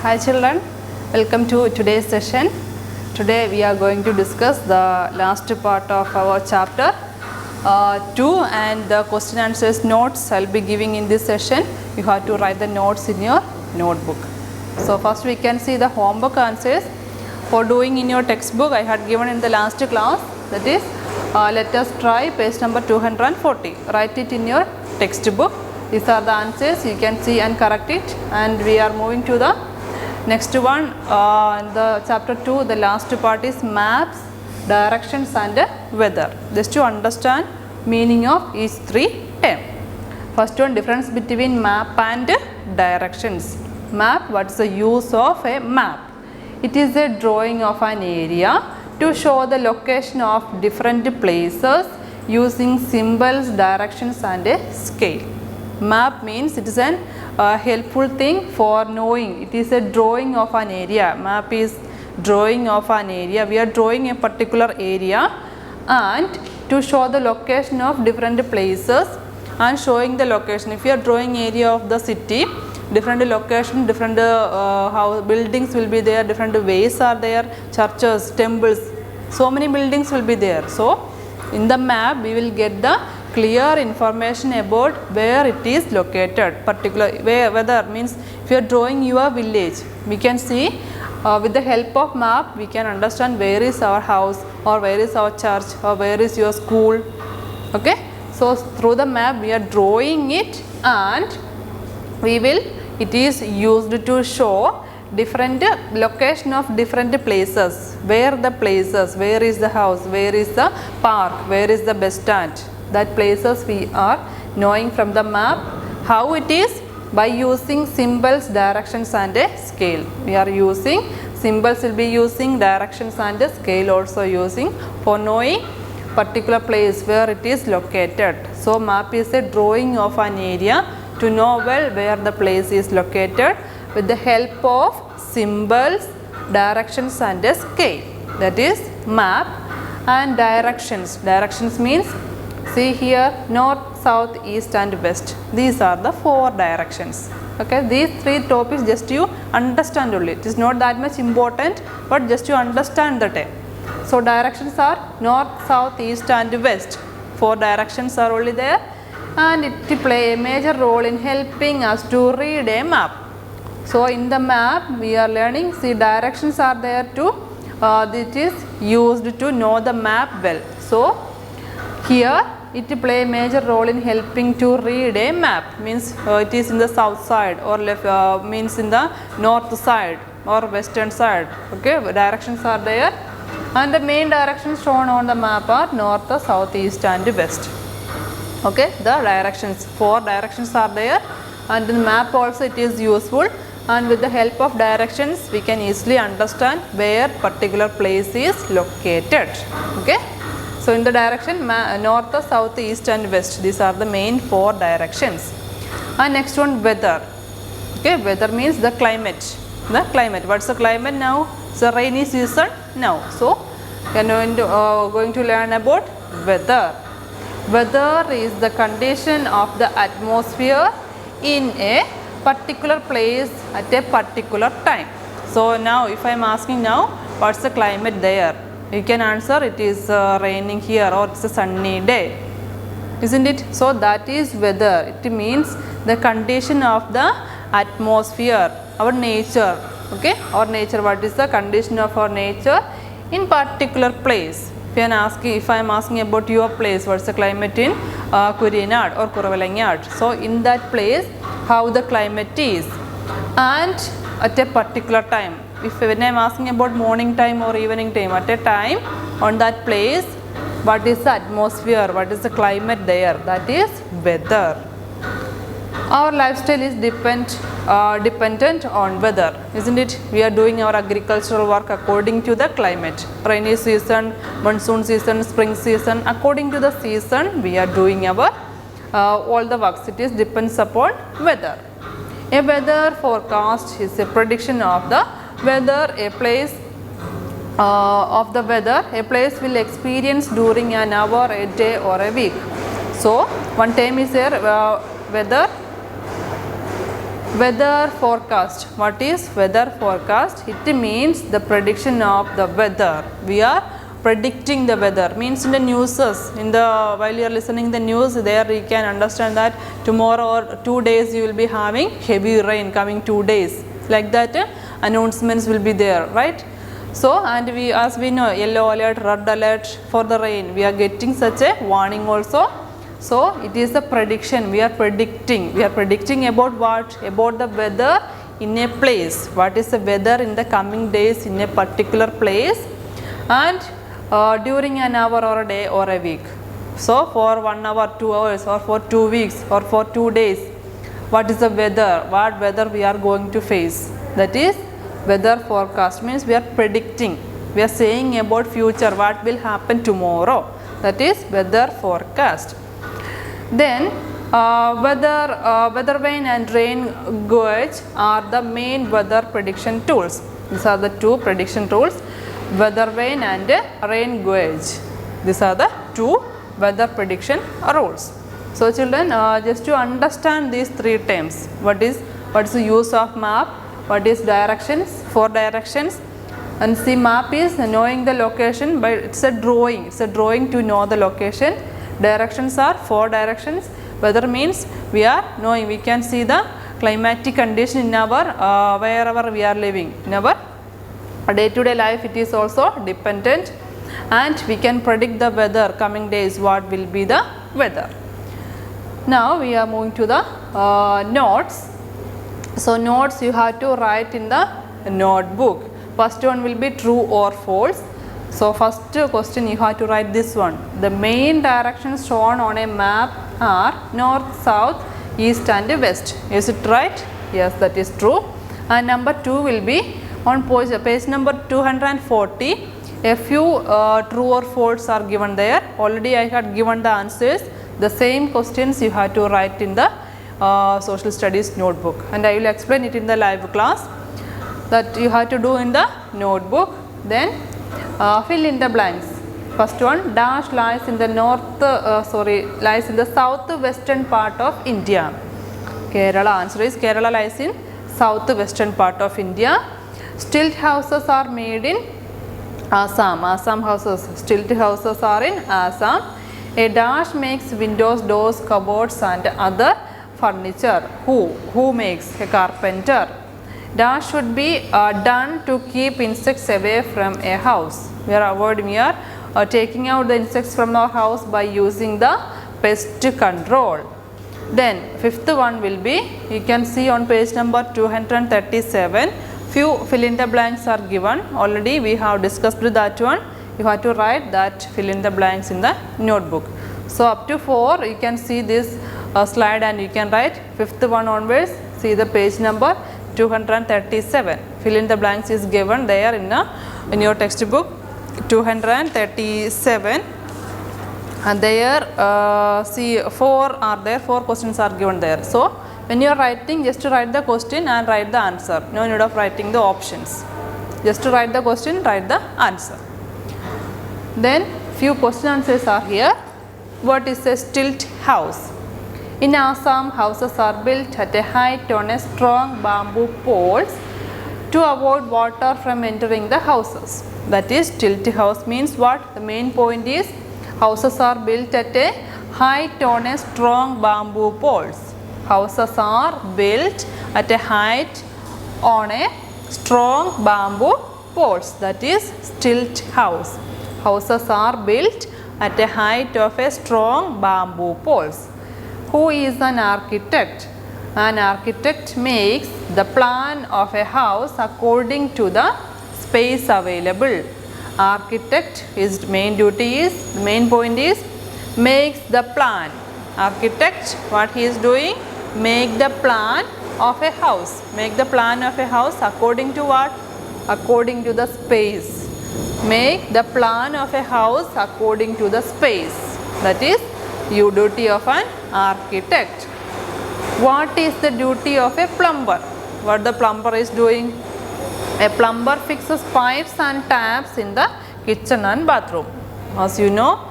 Hi children, welcome to today's session. Today we are going to discuss the last part of our chapter 2 and the question answers notes I will be giving in this session. You have to write the notes in your notebook. So first we can see the homework answers for doing in your textbook. I had given in the last class, that is let us try page number 240. Write it in your textbook. These are the answers, you can see and correct it, and we are moving to the next one. In the chapter 2, the last part is maps, directions and weather. Just to understand meaning of each three terms. First one, difference between map and directions. Map, what is the use of a map? It is a drawing of an area to show the location of different places using symbols, directions and a scale. Map means it is an helpful thing for knowing. It is a drawing of an area. Map is drawing of an area. We are drawing a particular area and to show the location of different places and showing the location. If you are drawing area of the city, different location, different how buildings will be there, different ways are there, churches, temples, so many buildings will be there. So in the map we will get the clear information about where it is located. Particular whether means if you are drawing your village, we can see with the help of map we can understand where is our house or where is our church or where is your school. Okay, so through the map we are drawing it and it is used to show different location of different places, where the places, where is the house, where is the park, where is the bus stand. That places we are knowing from the map. How it is? By using symbols, directions and a scale. We are using symbols, will be using directions and a scale also using for knowing particular place where it is located. So map is a drawing of an area to know well where the place is located with the help of symbols, directions and a scale. That is map. And directions. Directions means, see here, north, south, east and west. These are the four directions. Okay, these three topics just you understand only. It is not that much important, but just you understand the term. So directions are north, south, east and west. Four directions are only there, and it play a major role in helping us to read a map. So in the map we are learning, see directions are there too. It is used to know the map well. So here it play a major role in helping to read a map. Means it is in the south side or left means in the north side or western side. Okay, directions are there and the main directions shown on the map are north, south, east and west. Okay, the directions, four directions are there, and in the map also it is useful, and with the help of directions we can easily understand where particular place is located. Okay. So in the direction north, south, east and west, these are the main four directions. And next one, weather. Okay, weather means the climate. The climate. What's the climate now? It's a rainy season now. So we are going to learn about weather. Weather is the condition of the atmosphere in a particular place at a particular time. So now if I am asking now, what's the climate there? You can answer it is raining here or it's a sunny day, isn't it? So that is weather. It means the condition of the atmosphere, our nature. Okay, our nature, what is the condition of our nature in particular place. If I am asking about your place, what's the climate in Kurinad or Kuravalangyad. So in that place how the climate is and at a particular time. When I am asking about morning time or evening time, at a time on that place, what is the atmosphere, what is the climate there, that is weather. Our lifestyle is dependent on weather, isn't it? We are doing our agricultural work according to the climate. Rainy season, monsoon season, spring season, according to the season we are doing our all the works. It is depends upon weather. A weather forecast is a prediction of the weather a place will experience during an hour, a day or a week. So one term is here weather Weather forecast. What is weather forecast? It means the prediction of the weather. We are predicting the weather. Means in the newses, while you are listening the news, there you can understand that tomorrow or 2 days you will be having heavy rain coming 2 days. Like that announcements will be there, right? So, and as we know, yellow alert, red alert for the rain, we are getting such a warning also. So, it is a prediction. We are predicting about what? About the weather in a place. What is the weather in the coming days in a particular place, and during an hour or a day or a week. So, for 1 hour, 2 hours, or for 2 weeks, or for 2 days, what is the weather? What weather we are going to face? That is weather forecast. Means we are predicting. We are saying about future, what will happen tomorrow. That is weather forecast. Then weather vane and rain gauge are the main weather prediction tools. These are the two prediction tools, weather vane and rain gauge. These are the two weather prediction rules. So, children, just to understand these three terms, what is the use of map, what is directions, 4 directions, and see, map is knowing the location, but it's a drawing to know the location. Directions are 4 directions. Weather means we are knowing, we can see the climatic condition in our wherever we are living. In our day-to-day life, it is also dependent, and we can predict the weather coming days, what will be the weather. Now we are moving to the notes. So, notes you have to write in the notebook. First one will be true or false. So, first question you have to write this one. The main directions shown on a map are north, south, east and west. Is it right? Yes, that is true. And number 2 will be on page number 240. A few true or false are given there. Already I had given the answers. The same questions you have to write in the social studies notebook, and I will explain it in the live class. That you have to do in the notebook. Then fill in the blanks. First one, dash lies in the lies in the southwestern part of India. Kerala. Answer is Kerala lies in southwestern part of India. Stilt houses are made in Assam. Assam houses. Stilt houses are in Assam. A dash makes windows, doors, cupboards and other furniture. Who makes? A carpenter. Dash should be done to keep insects away from a house. We are taking out the insects from our house by using the pest control. Then fifth one will be, you can see on page number 237, few fill in the blanks are given. Already we have discussed that one. You have to write that fill in the blanks in the notebook. So, up to 4 you can see this slide, and you can write fifth one onwards. See the page number 237. Fill in the blanks is given there in your textbook 237, and there see 4 are there, 4 questions are given there. So, when you are writing, just to write the question and write the answer. No need of writing the options. Just to write the question, write the answer. Then few question answers are here. What is a stilt house? In Assam, houses are built at a height on a strong bamboo poles to avoid water from entering the houses. That is, stilt house means what? The main point is houses are built at a height on a strong bamboo poles. Houses are built at a height on a strong bamboo poles. That is stilt house. Houses are built at a height of a strong bamboo poles. Who is an architect? An architect makes the plan of a house according to the space available. Architect, his main point is makes the plan. Architect, what he is doing? Make the plan of a house. Make the plan of a house according to what? According to the space. Make the plan of a house according to the space. That is duty of an architect. What is the duty of a plumber? What the plumber is doing? A plumber fixes pipes and taps in the kitchen and bathroom. As you know,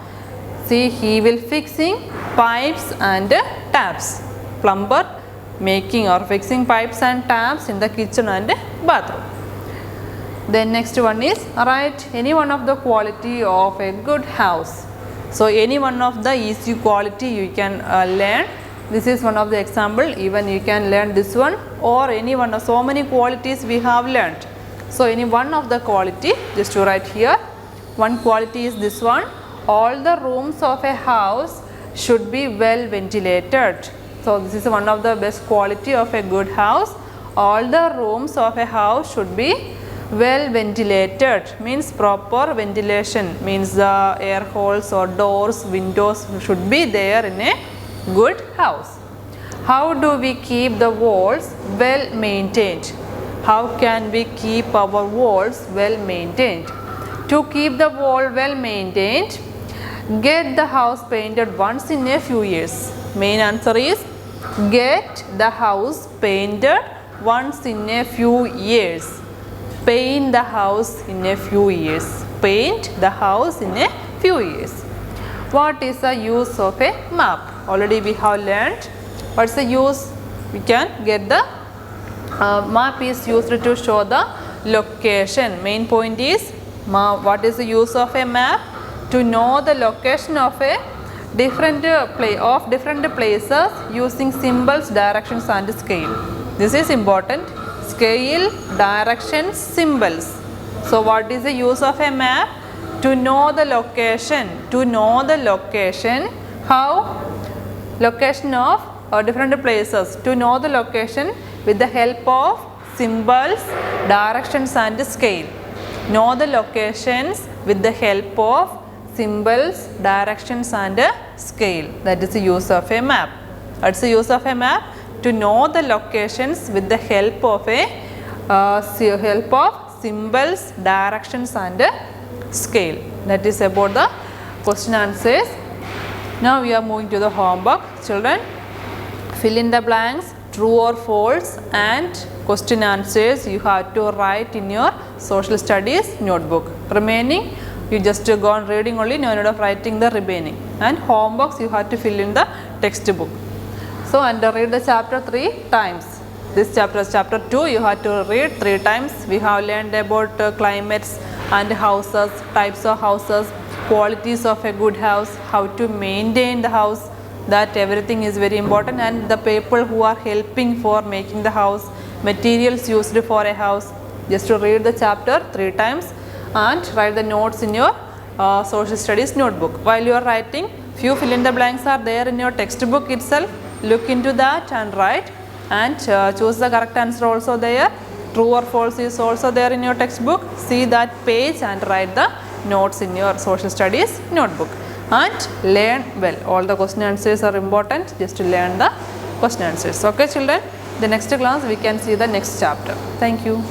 see, he will fixing pipes and taps. Plumber making or fixing pipes and taps in the kitchen and bathroom. Then next one is write any one of the quality of a good house. So any one of the easy quality you can learn. This is one of the example. Even you can learn this one or any one of so many qualities we have learned. So any one of the quality, just to write here. One quality is this one. All the rooms of a house should be well ventilated. So this is one of the best quality of a good house. All the rooms of a house should be well ventilated, means proper ventilation, means the air holes or doors, windows should be there in a good house. How do we keep the walls well maintained? How can we keep our walls well maintained? To keep the wall well maintained, get the house painted once in a few years. Main answer is get the house painted once in a few years. Paint the house in a few years. Paint the house in a few years. What is the use of a map? Already we have learned. What's the use? We can get the map is used to show the location. Main point is what is the use of a map? To know the location of a different places using symbols, directions and scale. This is important. Scale, directions, symbols. So what is the use of a map? To know the location. To know the location. How? Location of different places. To know the location with the help of symbols, directions and scale. Know the locations with the help of symbols, directions and scale. That is the use of a map. What's the use of a map? To know the locations with the help of symbols, directions and scale. That is about the question answers. Now we are moving to the homework. Children, fill in the blanks, true or false, and question answers you have to write in your social studies notebook. Remaining, you just go on reading only, no need of writing the remaining. And homeworks you have to fill in the textbook. So, and read the chapter 3 times. This chapter is chapter 2, you have to read 3 times. We have learned about climates and houses, types of houses, qualities of a good house, how to maintain the house, that everything is very important, and the people who are helping for making the house, materials used for a house. Just to read the chapter 3 times and write the notes in your social studies notebook. While you are writing, few fill in the blanks are there in your textbook itself. Look into that and write, and choose the correct answer also there. True or false is also there in your textbook. See that page and write the notes in your social studies notebook, and learn well. All the question answers are important, just to learn the question answers. Okay children, the next class we can see the next chapter. Thank you.